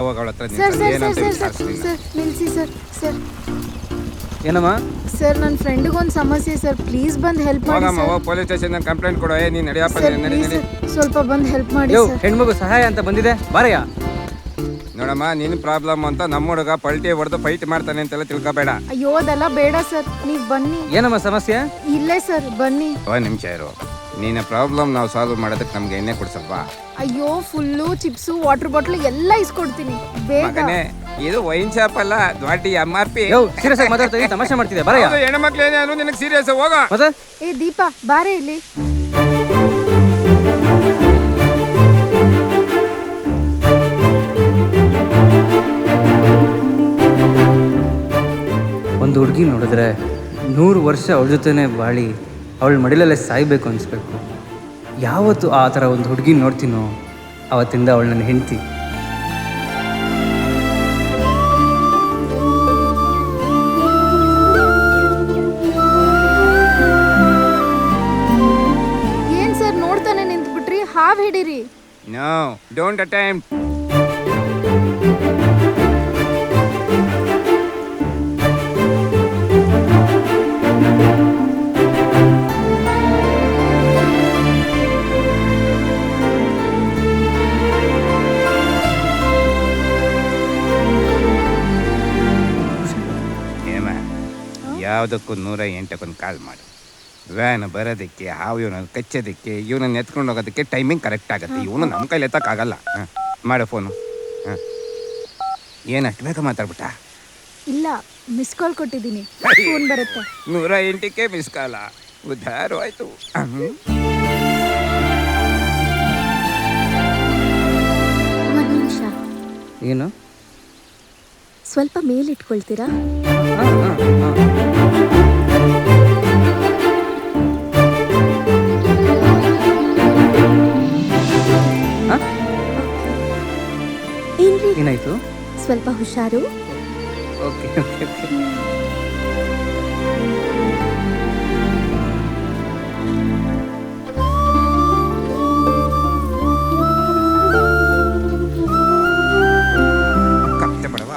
ಅವಾಗ ಅವಳ ಹತ್ರ ಸರ್ ಸರ್ ಏನಂತ ಸರ್ ಸರ್ ವಿಚಾರಿಸ್ಲಿಲ್ಲ. ಸರ್ ನಿಲ್ಲಿಸಿ ಸರ್ ಸರ್ ಏನಮ್ಮ? ಸರ್ ನನ್ನ ಫ್ರೆಂಡಿಗೊಂದು ಸಮಸ್ಯೆ ಸರ್, ಪ್ಲೀಸ್ ಬಂದು ಹೆಲ್ಪ್ ಮಾಡಿ ಹೋಗಮ್ಮ, ಸರ್. ಹೋಗಿ ಪೊಲೀಸ್ ಸ್ಟೇಷನ್ ಕಂಪ್ಲೇಂಟ್ ಕೊಡು. ನೀನು ನಡಿಯಪ್ಪ, ಸರ್ ನಡಿ ಪ್ಲೀಸ್ ನಡಿ. ಸರ್, ಸ್ವಲ್ಪ ಬಂದು ಹೆಲ್ಪ್ ಮಾಡಿ ಯೋ, ಸರ್. ಹೆಣ್ಮಗು ಸಹಾಯ ಅಂತ ಬಂದಿದೆ, ಬಾರಯ್ಯ. ನೋಡಮ್ಮ, ನಿನ್ನ ಪ್ರಾಬ್ಲಮ್ ಅಂತ ನಮ್ಮ ಹುಡುಗ ಪಲ್ಟಿ ಹೊಡೆದು ಫೈಟ್ ಮಾಡ್ತಾನೆ ಅಂತೆಲ್ಲ ತಿಳ್ಕೊಬೇಡ. ಅಯ್ಯೋ ಅದೆಲ್ಲ ಬೇಡ ಸರ್, ನೀವು ಬನ್ನಿ. ಏನಮ್ಮ ಸಮಸ್ಯೆ? ಇಲ್ಲೇ ಸರ್ ಬನ್ನಿ. ಒಂದು ನಿಮಿಷ ಇರು. ನಿನ್ನ ಪ್ರಾಬ್ಲಮ್ ನಾವು ಸಾಲ್ವ್ ಮಾಡೋದಕ್ಕೆ ನಮ್ಗೆ ಎಣ್ಣೆ ಕೊಡ್ಸಲ್ವಾ? ಅಯ್ಯೋ ಫುಲ್ಲು ಚಿಪ್ಸು ವಾಟರ್ ಬಾಟ್ಲು ಎಲ್ಲ ಇಸ್ಕೊಡ್ತೀನಿ ಬೇಗ. ಮಗನೇ, ಇದು ವೈನ್ ಶಾಪ್ ಅಲ್ಲ, ದೊಡ್ಡ MRP. ಯೋ, ಸೀರಿಯಸ್ ಆಗಿ ಮಾತಾಡ್ತಾ ಇದ್ದೀನಿ, ತಮಾಷೆ ಮಾಡ್ತಿದ್ದೆ, ಬಾರಯ್ಯ. ಹೆಣ್ಮಕ್ಳು ಏನಾದ್ರು ನಿನಗೆ ಸೀರಿಯಸ್ ಹೋಗ. ಮತ್ತೆ ಏ ದೀಪಾ ಬಾರೇ ಇಲ್ಲಿ. ಒಂದು ಹುಡುಗಿ ನೋಡಿದ್ರೆ 100 ವರ್ಷ ಅವಳ ಜೊತೆನೇ ಬಾಳಿ ಅವಳ ಮಡಿಲಲ್ಲೇ ಸಾಯ್ಬೇಕು ಅನಿಸ್ಬೇಕು. ಯಾವತ್ತು ಆ ಥರ ಒಂದು ಹುಡುಗಿ ನೋಡ್ತೀನೋ ಆವತ್ತಿಂದ ಅವಳು ನನ್ನ ಹೆಂಡತಿ. ಏನ್ ಸರ್ ನೋಡ್ತಾನೆ ನಿಂತ್ಬಿಟ್ರಿ, ಹಾವ್ ಹಿಡೀರಿ. No, don't attempt. ಯಾವುದಕ್ಕೂ 108ಕ್ಕೊಂದು ಕಾಲ್ ಮಾಡು. ವ್ಯಾನ್ ಬರೋದಕ್ಕೆ, ಹಾವು ಇವನನ್ನು ಕಚ್ಚೋದಕ್ಕೆ, ಇವನನ್ನು ಎತ್ಕೊಂಡು ಹೋಗೋದಕ್ಕೆ ಟೈಮಿಂಗ್ ಕರೆಕ್ಟ್ ಆಗುತ್ತೆ. ಇವನು ನಮ್ಮ ಕೈಲಿ ಎತ್ತಕ್ಕಾಗಲ್ಲ. ಮಾಡು ಫೋನು. ಏನು ಅಷ್ಟು ಬೇಗ ಮಾತಾಡ್ಬಿಟ್ಟ? ಇಲ್ಲ, ಮಿಸ್ ಕಾಲ್ ಕೊಟ್ಟಿದ್ದೀನಿ, ಫೋನ್ ಬರುತ್ತೆ. 108ಕ್ಕೆ ಮಿಸ್ ಕಾಲ, ಉದ್ಧಾರ ಆಯ್ತು. ಒಂದು ನಿಮಿಷ, ಏನು? ಸ್ವಲ್ಪ ಮೇಲಿಟ್ಕೊಳ್ತೀರಾ? ಏನ್ರಿ, ಏನಾಯ್ತು? ಸ್ವಲ್ಪ ಹುಷಾರು. Okay okay okay. ಕತ್ತೆ ಬಡವ,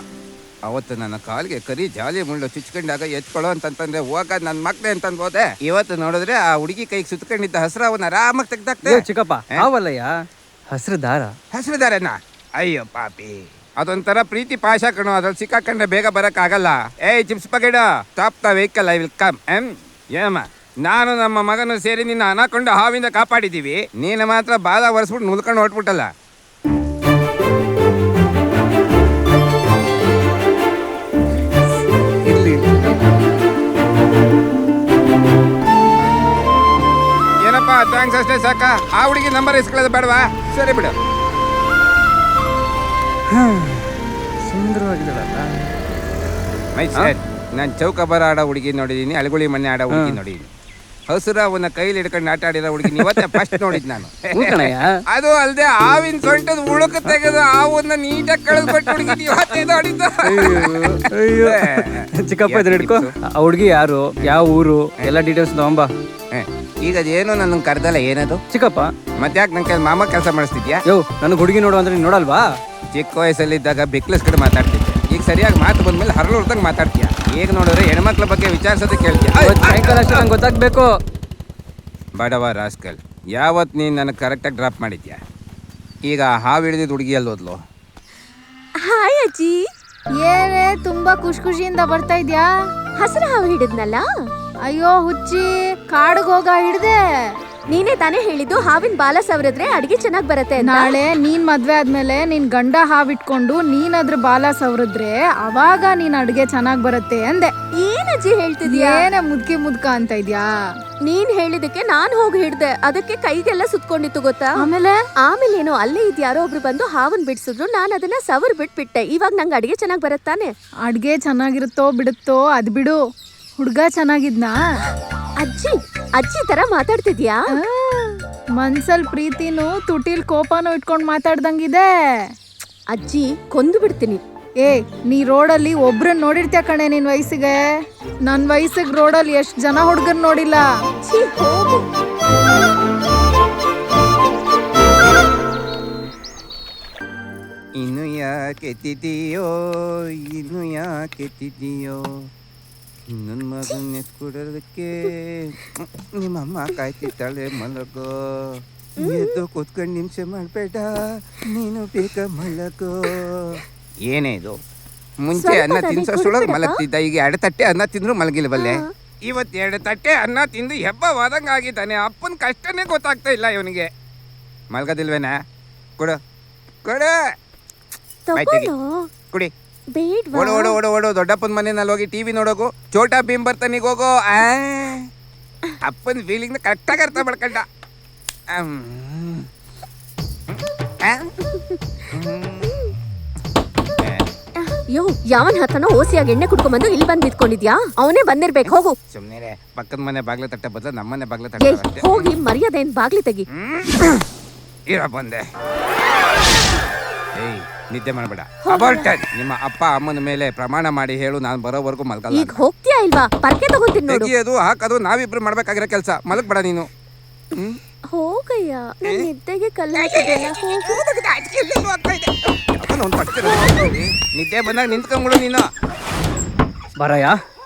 ಅವತ್ತು ನನ್ನ ಕಾಲಿಗೆ ಕರಿ ಜಾಲಿ ಮುಳ್ಳು ಚುಚ್ಕೊಂಡಾಗ ಎತ್ಕೊಳ್ಳೋ ಅಂತಂದ್ರೆ ಹೋಗ ನನ್ನ ಮಕ್ಳೆ ಅಂತಂದ್ಬೋದೆ. ಇವತ್ತು ನೋಡಿದ್ರೆ ಆ ಹುಡುಗಿ ಕೈಗೆ ಸುತ್ಕೊಂಡಿದ್ದ ಹಸ್ರ ಅವನ್ನ ಆರಾಮಾಗಿ ತೆಗ್ದಾಕ್ತೆ. ಯೋ ಚಿಕ್ಕಪ್ಪ, ಹಾವಲ್ಲಯ್ಯ, ಹಸಿರು ದಾರ. ಹಸ್ರದಾರನ? ಅಯ್ಯೋ ಪಾಪಿ, ಅದೊಂಥರ ಪ್ರೀತಿ ಪಾಶ ಕಣೋ. ಅದ್ರಲ್ಲಿ ಸಿಕ್ಕಾಕೊಂಡ್ರೆ ಬೇಗ ಬರಕ್ಕಾಗಲ್ಲ. ಏಯ್ ಚಿಪ್ಸ್ ಪಗೇಡ, stop the vehicle, I will come. ಏಮ್ಮ, ನಾನು ನಮ್ಮ ಮಗನು ಸೇರಿ ನಿನ್ನ ಅನಾಕೊಂಡು ಹಾವಿಂದ ಕಾಪಾಡಿದ್ದೀವಿ. ನೀನು ಮಾತ್ರ ಬಾಲ ಒರೆಸ್ಬಿಟ್ಟು ನುಲ್ಕೊಂಡು ಹೊಟ್ಬಿಟ್ಟಲ್ಲ. ಇರ್ಲಿ. ಏನಪ್ಪ ಥ್ಯಾಂಕ್ಸ್ ಅಷ್ಟೇ ಸಾಕ? ಆ ಹುಡುಗಿ ನಂಬರ್ ಇಸ್ಕೊಳ್ಳೋದು ಬೇಡವಾ? ಸರಿ ಬಿಡು. ಸುಂದರವಾಗಿದ್ದಾಳಲ್ಲ. ನಾನು ಚೌಕಬಾರ ಆಡೋ ಹುಡುಗಿ ನೋಡಿದ್ದೀನಿ, ಅಳಗುಳಿ ಮನೆ ಆಡೋ ಹುಡುಗಿ ನೋಡಿದ್ದೀನಿ. ಹಸುರ ಅವನ್ನ ಕೈಲಿ ಹಿಡ್ಕೊಂಡು ಆಟ ಆಡಿರೋ ಹುಡುಗಿ ಇವತ್ತೇ ಫಸ್ಟ್ ನೋಡಿದ್ ನಾನು. ಹ್ಞೂ ಕಣಯ್ಯ. ಅದು ಅಲ್ಲದೆ ಹಾವಿನ ಸೊಂಟದ ಉಳುಕ ತೆಗೆದು ಹಾವನ್ನ ನೀಟಾಗಿ ಕಳೆದ್ಬಿಟ್ಟು ಹುಡುಗಿ ಇವತ್ತೇ ನೋಡಿದ್ದು. ಅಯ್ಯೋ ಚಿಕ್ಕಪ್ಪ, ಇದನ್ನ ಹಿಡ್ಕೊ. ಆ ಹುಡುಗಿ ಯಾರು, ಯಾವ ಊರು, ಎಲ್ಲ ಡೀಟೇಲ್ಸ್ ತಗೊಂಬಾ. ಈಗ ಅದೇನು ನನ್ನ ಕರ್ದಲ್ಲ, ಏನದು ಚಿಕ್ಕಪ್ಪ? ಮತ್ತ್ಯಾಕೆ ನನ್ನ ಕೈ ಮಾಮ ಕೆಲಸ ಮಾಡಿಸ್ತಿದ್ಯಾ? ಯೋ, ನನಗೆ ಹುಡುಗಿ ನೋಡು ಅಂದ್ರೆ ನೀನು ನೋಡಲ್ವಾ? ಚಿಕ್ಕ ವಯಸ್ಸಲ್ಲಿದ್ದಾಗ ಬಿಕ್ಲಸ್ ಕಡೆ ಮಾತಾಡ್ತಿದ್ದೆ. ಈಗ ಸರಿಯಾಗಿ ಮಾತು ಬಂದ್ಮೇಲೆ ಹರಳು ಹೊರದಂಗೆ ಮಾತಾಡ್ತೀಯ. ಈಗ ನೋಡಿದ್ರೆ ಹೆಣ್ಮಕ್ಳ ಬಗ್ಗೆ ವಿಚಾರಿಸೋದಕ್ಕೆ ಕೇಳ್ತೀಯ. ಸಾಯಂಕಾಲ ಅಷ್ಟೇ ನಂಗೆ ಗೊತ್ತಾಗ್ಬೇಕು. ಬಡವ ರಾಸ್ಕಲ್, ಯಾವತ್ತು ನೀನು ನನಗೆ ಕರೆಕ್ಟಾಗಿ ಡ್ರಾಪ್ ಮಾಡಿದ್ಯಾ? ಈಗ ಹಾವು ಹಿಡಿದಿದ್ದು ಹುಡುಗಿ ಅಲ್ಲೋದ್ಲು. ಹಾಯ್ ಅಜ್ಜಿ. ಏನೇ ತುಂಬಾ ಖುಷಿಯಿಂದ ಬರ್ತಾ ಇದ್ಯಾ? ಹಸಿರು ಹಾವು ಹಿಡಿದ್ನಲ್ಲ. ಅಯ್ಯೋ ಹುಚ್ಚಿ, ಕಾಡಿಗೆ ಹೋಗ ಹಿಡ್ದೆ. ನೀನೇ ತಾನೇ ಹೇಳಿದ್ದು ಹಾವಿನ ಬಾಲ ಸವರಿದ್ರೆ ಅಡಿಗೆ ಚೆನ್ನಾಗ್ ಬರತ್ತೆ ಅಂತ. ನಾಳೆ ನೀನ್ ಮದ್ವೆ ಆದ್ಮೇಲೆ ನಿನ್ ಗಂಡ ಹಾವಿಟ್ಕೊಂಡು ನೀನ್ ಅದ್ರ ಬಾಲ ಸವರಿದ್ರೆ ಅವಾಗ ನೀನ್ ಅಡ್ಗೆ ಚೆನ್ನಾಗ್ ಬರತ್ತೆ ಅಂದೆ. ಏನಜ್ಜಿ ಹೇಳ್ತಿದ್ಯಾ? ಏನೇ ಮುದ್ಕಿ ಮುದ್ಕ ಅಂತ ಇದ್ಯಾ? ನೀನ್ ಹೇಳಿದಕ್ಕೆ ನಾನ್ ಹೋಗಿ ಹಿಡ್ದೆ, ಅದಕ್ಕೆ ಕೈಗೆಲ್ಲ ಸುತ್ಕೊಂಡಿತ್ತು ಗೊತ್ತಾ. ಆಮೇಲೆ ಏನೋ ಅಲ್ಲೇ ಇದ್ಯಾರೋ ಒಬ್ರು ಬಂದು ಹಾವನ್ ಬಿಡ್ಸಿದ್ರು, ನಾನ್ ಅದನ್ನ ಸವರ್ ಬಿಟ್ಬಿಟ್ಟೆ. ಇವಾಗ ನಂಗೆ ಅಡಿಗೆ ಚೆನ್ನಾಗ್ ಬರತ್ತಾನೆ. ಅಡ್ಗೆ ಚೆನ್ನಾಗಿರುತ್ತೋ ಬಿಡುತ್ತೋ ಅದ್ ಬಿಡು, ಹುಡ್ಗ ಚೆನ್ನಾಗಿದ್ನಾ? ಅಜ್ಜಿ ಅಜ್ಜಿ ತರ ಮಾತಾಡ್ತಿದ್ಯಾ? ಮನ್ಸಲ್ ಪ್ರೀತಿನೂ ತುಟಿಲ್ ಕೋಪನೂ ಇಟ್ಕೊಂಡ್ ಮಾತಾಡ್ದಂಗಿದೆ. ಅಜ್ಜಿ ಕೊಂದು ಬಿಡ್ತೀನಿ. ಏ ನೀ ರೋಡಲ್ಲಿ ಒಬ್ರನ್ನ ನೋಡಿರ್ತೀಯ ಕಣೆ ನಿನ್ ವಯಸ್ಸಿಗೆ. ನನ್ ವಯಸ್ಸಿಗೆ ರೋಡಲ್ಲಿ ಎಷ್ಟ್ ಜನ ಹುಡ್ಗರ್ ನೋಡಿಲ್ಲ. ಛೀ, ಹೋಗು. ಇನ್ನು ಯಾಕೆತ್ತಿದೀಯೋ ಇನ್ನು ಯಾಕೆತ್ತಿದೀಯೋ ನನ್ನ ಮಗನ ಎತ್ಕೊಡೋದಕ್ಕೆ ನಿಮ್ಮಮ್ಮ ಕಾಯ್ತಿದ್ದಾಳೆ ಮಲಗೋ ಎದ್ದು ಕೂತ್ಕೊಂಡು ನಿಮಿಷ ಮಾಡಬೇಡ ನೀನು ಬೇಗ ಮಲಗೋ. ಏನೇ ಇದು ಮುಂಚೆ ಸ್ವಲ್ಪ ಅನ್ನ ತಡಿ, ತಿನ್ಸೋಷ್ಟೊಳಗೆ ಕೂತ್ಬಿಡಪ್ಪ. ಮಲಗ್ತಿದ್ದ, ಈಗ 2 ತಟ್ಟೆ ಅನ್ನ ತಿಂದ್ರು ಮಲಗಿಲ್ವಲ್ಲೇ. ಇವತ್ತು 2 ತಟ್ಟೆ ಅನ್ನ ತಿಂದು ಹೆಬ್ಬವಾದಂಗೆ ಆಗಿದ್ದಾನೆ. ಅಪ್ಪನ ಕಷ್ಟನೇ ಗೊತ್ತಾಗ್ತಾ ಇಲ್ಲ ಇವನಿಗೆ. ಮಲ್ಗೋದಿಲ್ವೇನಾ? ಕೊಡು ಕೊಡು ತಗೊಳ್ಳೋ. ಕುಡಿ. ಬೇಡ್ವಾ? ಓಡು ಓಡು ಓಡು ಓಡು ದೊಡ್ಡಪ್ಪನ ಮನೆಯಲ್ಲಿ ಹೋಗಿ ಟಿವಿ ನೋಡೋಗು. ಚೋಟಾ ಭೀಮ್ ಬರ್ತಾನಿಗೆ ಹೋಗೋ. ಅಪ್ಪನ ಫೀಲಿಂಗ್ನ ಕರೆಕ್ಟಾಗಿ ಅರ್ಥ ಮಾಡ್ಕೊಂಡ. ಯೋ, ಯಾವನ್ ಹತ್ತನೋ ಓಸಿಯಾಗಿ ಎಣ್ಣೆ ಕುಡ್ಕೊಂಡ್ಬಂದು ಇಲ್ಲಿ ಬಂದ್ ನಿಂತ್ಕೊಂಡಿದ್ಯಾ? ಅವನೇ ಬಂದಿರ್ಬೇಕು, ಹೋಗು. ಸುಮ್ಮನೆ ಪಕ್ಕದ ಮನೆ ಬಾಗ್ಲ ತಟ್ಟೆ ಬದಲು ನಮ್ಮನೆ ಬಾಗ್ಲ ಏಯ್, ತಟ್ಟೆ ಹೋಗಿ ಮರ್ಯಾದೆ ಏನ್ ಬಾಗ್ಲಿ ತೆಗಿ. ಇರ ಬಂದೆ. ಏಯ್ ನಿದ್ದೆ ಮಾಡಬೇಡ. ಅಬಾರ್ಟೆಡ್. ನಿಮ್ಮ ಅಪ್ಪ ಅಮ್ಮನ ಮೇಲೆ ಪ್ರಮಾಣ ಮಾಡಿ ಹೇಳು, ನಾನು ಬರೋವರೆಗೂ ಮಲ್ಗಲ್ಲ. ಈಗ ಹೋಗ್ತೀಯಾ ಇಲ್ವಾ? ಪರ್ಕೆ ತಗೊಂತೀನಿ ನೋಡು. ತೆಗಿಯೋದು ಹಾಕೋದು ನಾವಿಬ್ರು ಮಾಡ್ಬೇಕಾಗಿರೋ ಕೆಲಸ. ಮಲಗ್ಬೇಡ ನೀನು. ಹೋಗಯ್ಯ, ನನ್ ನಿದ್ದೆಗೆ ಕಲ್ಲು ಹಾಕಿದೆಲ್ಲ, ಹೋಗು. ನಿದ್ದೆ ಬಂದಾಗ ನಿಂತ್ಕೊಂಡ್ಬಿಡು ನೀನು. ಬರಯ್ಯ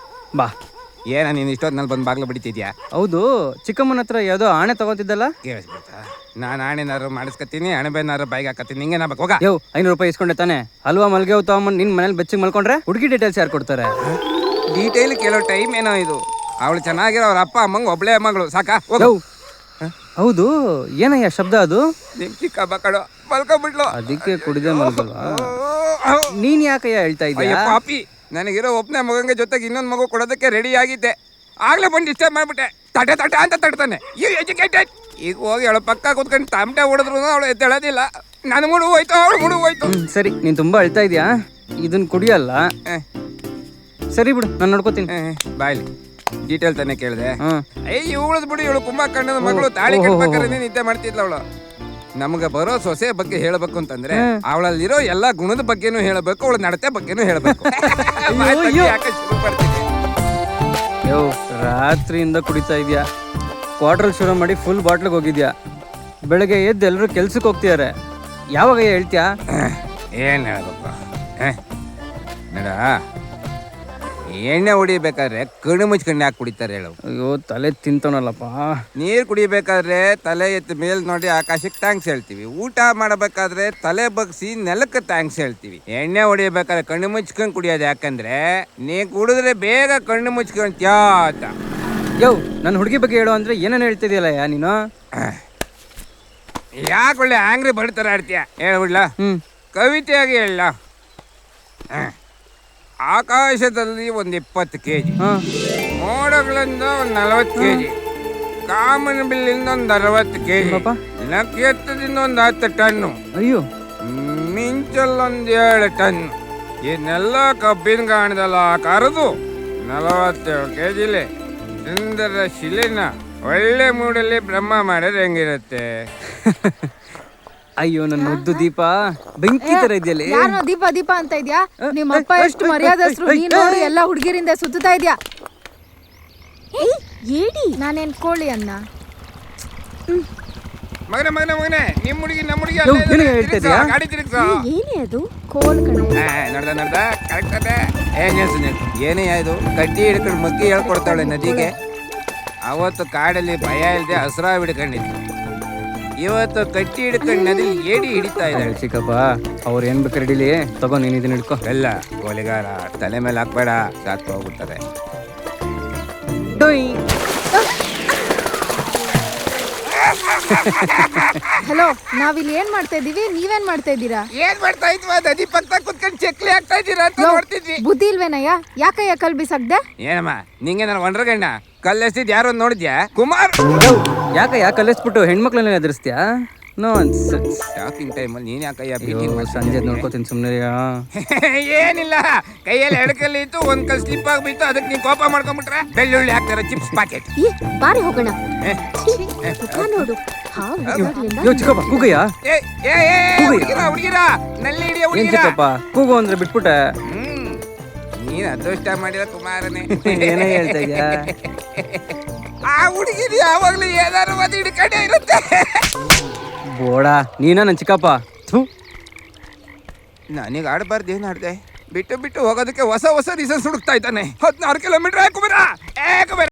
ಬಾ. ಏನ ನೀನು ಇಷ್ಟೊತ್ತಿನಲ್ಲಿ ಬಂದು ಬಾಗ್ಲು ಬಿಡ್ತಿದ್ಯಾ? ಹೌದು, ಚಿಕ್ಕಮ್ಮನ ಹತ್ರ ಯಾವುದೋ ಆಣೆ ತಗೋತಿದ್ದಲ್ಲ. ಕೇಳಿಸ್ಬಿಡ್ತಾ? ನಾನು ಆಣೆನಾರು ಮಾಡಿಸ್ಕತ್ತೀನಿ, ಅಣಬೆನಾರು ಬಾಯಿಗೆ ಹಾಕತ್ತೀನಿ. ನಿಂಗೆ ನಾಬೇಕು ಹೋಗ. ಯೋ, 500 ರೂಪಾಯಿ ಇಸ್ಕೊಂಡೆ ತಾನೆ? ಹಲ್ವಾ ಮಲ್ಗೆ ಹೋಗ್ತಾ ಅಮ್ಮನ್ ನಿನ್ ಮನೇಲಿ ಬೆಚ್ಚಿಗೆ ಮಲ್ಕೊಂಡ್ರೆ ಹುಡುಗಿ ಡೀಟೇಲ್ಸ್ ಯಾರು ಕೊಡ್ತಾರೆ? ಡೀಟೇಲ್ ಕೇಳೋ ಟೈಮ್ ಏನೋ ಇದು. ಅವಳು ಚೆನ್ನಾಗಿರೋ ಅವ್ರ ಅಪ್ಪ ಅಮ್ಮಂಗೆ ಒಬ್ಳೆ ಮಗಳು ಸಾಕಾ? ಯೋ, ಹೌದು, ಏನಯ್ಯ ಶಬ್ದ ಅದು? ನಿಮ್ ಚಿಕ್ಕ ಕಡೋ ಮಲ್ಕೊಂಡ್ಬಿಟ್ಲು. ಅದಕ್ಕೆ ಕುಡಿದೆ ಮಲ್ಗಲ್ವಾ? ನೀನ್ ಯಾಕಯ್ಯ ಹೇಳ್ತಾ ಅಯ್ಯೋ ಇದೀಯ? ಪಾಪಿ, ನನಗಿರೋ ಒಬ್ಬನೇ ಮಗಂಗೆ ಜೊತೆಗೆ ಇನ್ನೊಂದು ಮಗು ಕೊಡೋದಕ್ಕೆ ರೆಡಿ ಆಗಿದ್ದೆ. ಆಗ್ಲೇ ಬಂದು ಡಿಸ್ಟರ್ಬ್ ಮಾಡ್ಬಿಟ್ಟೆ. ತಟೆ ತಟ ಅಂತ ತಡ್ತಾನೆ. You educated. ಈಗ ಹೋಗಿ ಅವಳ ಪಕ್ಕ ಕೂತ್ಕೊಂಡು ತಮಟೆ ಹೊಡೆದ್ರು ಅವಳು ಎದ್ದೇಳೋದಿಲ್ಲ. ನನ್ನ ಮುಡು ಹೋಯ್ತು, ಅವಳು ಮುಡು ಹೋಯ್ತು. ಸರಿ, ನೀನ್ ತುಂಬಾ ಅಳ್ತಾ ಇದೀಯಾ, ಇದನ್ ಕುಡಿಯಲ್ಲ. ಸರಿ ಬಿಡು, ನಾನು ನೋಡ್ಕೋತೀನಿ. ಬಾಯ್ಲಿ ಡೀಟೇಲ್ ತಾನೇ ಕೇಳಿದೆ. ಹ್ಮ್. ಇವಳದ್ ಬಿಡಿ, ಇವಳು ಕುಂಭಕರ್ಣನ ಮಗಳು. ತಾಳಿ ಕಟ್ಬೇಕಾದ್ರೆ ನಿದ್ದೆ ಮಾಡ್ತಿದ್ಲ ಅವಳು. ನಮ್ಗೆ ಬರೋ ಸೊಸೆ ಬಗ್ಗೆ ಹೇಳಬೇಕು ಅಂತಂದ್ರೆ ಅವಳಲ್ಲಿರೋ ಎಲ್ಲಾ ಗುಣದ ಬಗ್ಗೆನೂ ಹೇಳಬೇಕು, ಅವಳ ನಡತೆ ಬಗ್ಗೆನೂ ಹೇಳಬೇಕು. ಯಾಕೆ ಶುರು ಮಾಡ್ತೀನಿ? ಯೋ, ರಾತ್ರಿಯಿಂದ ಕುಡಿತಾ ಇದೀಯಾ, ಕ್ವಾರ್ಟರ್ ಶುರು ಮಾಡಿ ಫುಲ್ ಬಾಟ್ಲಿಗೆ ಹೋಗಿದ್ಯಾ, ಬೆಳಗ್ಗೆ ಎದ್ದು ಎಲ್ಲರೂ ಕೆಲ್ಸಕ್ಕೆ ಹೋಗ್ತಿದಾರೆ, ಯಾವಾಗ ಹೇಳ್ತೀಯಾ? ಏನ್ ಹೇಳ್ಬೇಕು ನೋಡ, ಎಣ್ಣೆ ಹೊಡಿಬೇಕಾದ್ರೆ ಕಣ್ಣು ಮುಚ್ಕೊಂಡು ಯಾಕೆ ಕುಡಿತಾರೆ ಹೇಳು? ಅಯ್ಯೋ, ತಲೆ ತಿಂತವನಲ್ಲಪ್ಪ. ನೀರು ಕುಡಿಬೇಕಾದ್ರೆ ತಲೆ ಎತ್ತ ಮೇಲ್ ನೋಡಿ ಆಕಾಶಕ್ಕೆ ಥ್ಯಾಂಕ್ಸ್ ಹೇಳ್ತೀವಿ. ಊಟ ಮಾಡಬೇಕಾದ್ರೆ ತಲೆ ಬಗ್ಸಿ ನೆಲಕ್ಕೆ ಥ್ಯಾಂಕ್ಸ್ ಹೇಳ್ತೀವಿ. ಎಣ್ಣೆ ಹೊಡಿಬೇಕಾದ್ರೆ ಕಣ್ಣು ಮುಚ್ಕೊಂಡು ಕುಡಿಯೋದು ಯಾಕಂದ್ರೆ ನೀ ಕುಡಿದ್ರೆ ಬೇಗ ಕಣ್ಣು ಮುಚ್ಕೊಂತ್ಯಾ ಅಂತ. ಯೋ, ನನ್ನ ಹುಡುಗಿ ಬಗ್ಗೆ ಹೇಳು ಅಂದ್ರೆ ಏನೇನು ಹೇಳ್ತಿದ್ಯಲ್ಲ ನೀನು? ಯಾಕೆ ಒಳ್ಳೆ ಆಂಗ್ರಿ ಬಡ್ತಾರ ಆಡ್ತೀಯ? ಹೇಳ್ಬಿಡ್ಲ, ಕವಿತೆಯಾಗಿ ಹೇಳ. ಆಕಾಶದಲ್ಲಿ ಒಂದು 20 kg, ಮೋಡಗಳಿಂದ ಒಂದು 40 kg, ಕಾಮನ ಬಿಲ್ಲಿಂದ ಒಂದು 60 kg, ನಕ್ಷತ್ರದಿಂದ ಒಂದು 10 ಟನ್ನು, ಅಯ್ಯೋ, ಮಿಂಚಲ್ಲೊಂದು 7 ಟನ್. ಇದನ್ನೆಲ್ಲ ಕಬ್ಬಿನ ಗಾಣದಲ್ಲ ಕರೆದು 47 kg ಸುಂದರ ಶಿಲೆನ ಒಳ್ಳೆ ಮೂಡಲ್ಲಿ ಬ್ರಹ್ಮ ಮಾಡಿದ್ರೆ ಹೆಂಗಿರುತ್ತೆ? ಅಯ್ಯೋ, ನನ್ನ ಮುದ್ದು ದೀಪ, ಬೆಂಕಿ ತರ ಇದೆಯಲ್ಲ. ಯಾರೋ ದೀಪ ದೀಪ ಅಂತ ಇದ್ಯಾ? ನಿಮ್ಮ ಅಪ್ಪ ಎಷ್ಟು ಮರ್ಯಾದಸ್ರು, ನೀನ್ ನೋಡು ಎಲ್ಲ ಹುಡುಗಿರಿಂದ ಸುತ್ತಾ ಇದ್ಯಾ. ಏಡಿ, ನಾನೇನ್ ಕೋಳಿ ಅನ್ನ? ಮಗನೇ ಮಗನೇ ಮಗನೇ, ನಿಮ್ಮ ಹುಡುಗಿ ನಮ್ಮ ಹುಡುಗಿ ಯೋ, ಏನೇ ಹೇಳ್ತಾ ಇದೀಯಾ? ಗಾಡಿ ತಿರುಗ್ಸೋ. ಏನೇ ಅದು? ಕೋಲ್ ಕಣೆ. ನಡ್ದ ಕರೆಕ್ಟ್ ಅದೇ. ಏನೇ ಇದು ಕಟ್ಟಿ ಹಿಡ್ಕೊಂಡು ಮಗ್ಗಿ ಹೇಳ್ಕೊಡ್ತಾಳೆ ನದಿಗೆ. ಅವತ್ತು ಕಾಡಲ್ಲಿ ಭಯ ಇಲ್ಲದೆ ಹಸ್ರಾ ಹಿಡ್ಕೊಂಡಿದ್ವಿ. ಇವತ್ತು ಕಟ್ಟಿ ಹಿಡ್ಕೊಂಡು ನದಿಲಿ ಏಡಿ ಹಿಡಿತಾ ಇದ್ದಾಳೆ. ಚಿಕ್ಕಪ್ಪ, ಅವ್ರು ಏನ್ ಬೇಕಾದ್ರೆ ಹಿಡೀಲಿ, ತಗೋ ನೀನು ಇದನ್ನ ಹಿಡ್ಕೊ. ಎಲ್ಲ ಕೊಲೆಗಾರ, ತಲೆ ಮೇಲೆ ಹಾಕ್ಬೇಡ, ಸಾಕು ಹೋಗ್ಬಿಡ್ತಾರೆ. ಹಲೋ, ನಾವಿಲ್ಲಿ ಏನ್ ಮಾಡ್ತಾ ಇದೀವಿ, ನೀವೇನ್ ಮಾಡ್ತಾ ಇದ್ದೀರಾ? ಏನ್ ಮಾಡ್ತಾ ಇದ್ವಾ? ನದಿ ಪಕ್ಕ ಕುತ್ಕೊಂಡು ಚಕ್ಲಿ ಹಾಕ್ತಾ ಇದ್ದೀರಾ ಅಂತ ನೋಡ್ತಿದ್ವಿ. ಬುದ್ಧಿ ಇಲ್ವೇನಯ್ಯ? ಯಾಕಯ್ಯ ಕಲ್ ಬಿಸಾಕ್ದೆ? ಏನಮ್ಮ ನಿಂಗೆ ನಾನು ಒಂಡ್ರಗಣ್ಣ ಕಲ್ಲೆಸ್ತಿದ್ ಯಾರು ನೋಡಿದ್ಯಾ? ಕುಮಾರ್. ಯಾಕಯ್ಯ ಕಲಿಸ್ಬಿಟ್ಟು ಹೆಣ್ಮಕ್ಳನ್ನ ಎದುರಿಸ್ತೀಯಾ? ಶಾಕಿಂಗ್ ಟೈಮಲ್ಲಿ ನೀನ್ ಯಾಕಯ್ಯ ಸಂಜೆ ನೋಡ್ಕೋತೀನಿ ಸುಮ್ಮನೆ. ಏನಿಲ್ಲ, ಕೈಯಲ್ಲಿ 2 ಕಲ್ಲು ಇತ್ತು, 1 ಕಲ್ ಸ್ಲಿಪ್ ಆಗ್ಬಿಟ್ಟು, ಅದಕ್ಕೆ ನೀನ್ ಕೋಪ ಮಾಡ್ಕೊಂಡ್ಬಿಟ್ರೆ ಬೆಳ್ಳುಳ್ಳಿ ಹಾಕ್ತಾರ ಚಿಪ್ಸ್ ಪ್ಯಾಕೆಟ್. ಬಾರಿ ಹೋಗೋಣ. ನೋಡು, ಯೋ ಚಿಕ್ಕಪ್ಪ, ಕೂಗಯ್ಯ. ಹುಡುಗಿರ ನಲ್ಲಿ ಹಿಡಿಯ ಏನ್ ಹುಡುಗಿರ. ಚಿಕ್ಕಪ್ಪ, ಕೂಗು ಅಂದ್ರೆ ಬಿಟ್ಬಿಟ್ಟೆ. ನೀನ್ ಅದೃಷ್ಟ ಮಾಡಿದ ಕುಮಾರನೇ. ಏನೇ ಹೇಳ್ತಾ ಇದ್ಯಾ? ಆ ಹುಡುಗಿದ ಯಾವಾಗ್ಲೂ ಏನಾರು ಅದು ಹಿಡ್ಕೊಂಡೇ ಇರುತ್ತೆ. ಬೋಡ, ನೀನ ನನ್ ಚಿಕ್ಕಪ್ಪ. ಥು. ನನಗೆ ಆಡಬಾರ್ದು ಏನು ಆಡ್ದೆ ಬಿಟ್ಟು ಬಿಟ್ಟು ಹೋಗೋದಕ್ಕೆ ಹೊಸ ಹೊಸ ರೀಸನ್ಸ್ ಹುಡುಕ್ತಾ ಇದ್ದಾನೆ. 16 ಕಿಲೋಮೀಟರ್ ಕುಬೇರ.